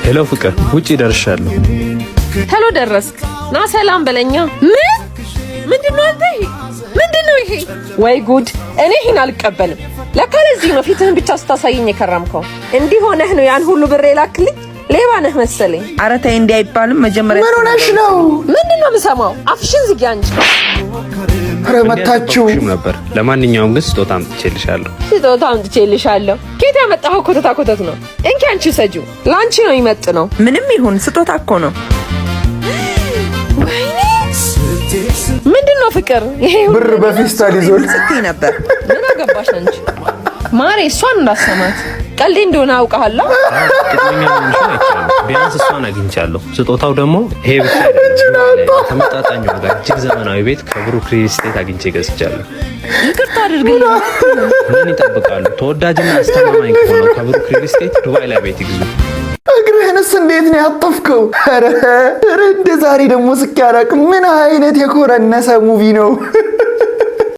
ሄሎ ፍቅር፣ ውጪ ደርሻለሁ። ሄሎ ደረስክ? ና ሰላም በለኛ። ምንድነው አንተ? ምንድነው ይሄ? ወይ ጉድ! እኔ ይሄን አልቀበልም። ለካ ለዚህ ነው ፊትህን ብቻ ስታሳየኝ የከረምከው። እንዲህ ሆነህ ነው ያን ሁሉ ብር የላክልኝ? ሌባ ነህ መሰለኝ። ኧረ ተይ እንዲህ አይባልም። መጀመሪያ ምን ሆነሽ ነው? ምንድነው የምሰማው? አፍሽን ዝጊ አንቺ። ኧረ መታችሁ ነበር። ለማንኛውም ግን ስጦታ አምጥቼልሻለሁ። ስጦታ አምጥቼልሻለሁ? ከየት ያመጣኸው ኮተታ ኮተት ነው? እንኪ አንቺ ሰጂው፣ ላንቺ ነው የሚመጥነው። ምንም ይሁን ስጦታ እኮ ነው። ምንድነው ፍቅር? ይሄ ብር በፊስታል ይዞል ስትይ ነበር። ምን አገባሽ አንቺ? ማሬ እሷን እንዳሰማት ቀልዴ እንደሆነ አውቃለሁ። ጥቅመኛ ሆነሽ አይቻለሁ። ቢያንስ እሷን አግኝቻለሁ። ስጦታው ደግሞ ይሄ ብቻ አይደለም። ተመጣጣኝ ዋጋ እጅግ ዘመናዊ ቤት ከብሩክ ሪል ስቴት አግኝቼ ገዝቻለሁ። ይቅርታ አድርግልኝ። ምን ይጠብቃሉ? ተወዳጅና አስተማማኝ ከሆነው ከብሩክ ሪል ስቴት ዱባይ ላይ ቤት ይግዙ። እግርህንስ እንዴት ነው ያጠፍከው? ኧረ እንደ ዛሬ ደግሞ ስቄ አላውቅም። ምን አይነት የኮረነሰ ሙቪ ነው?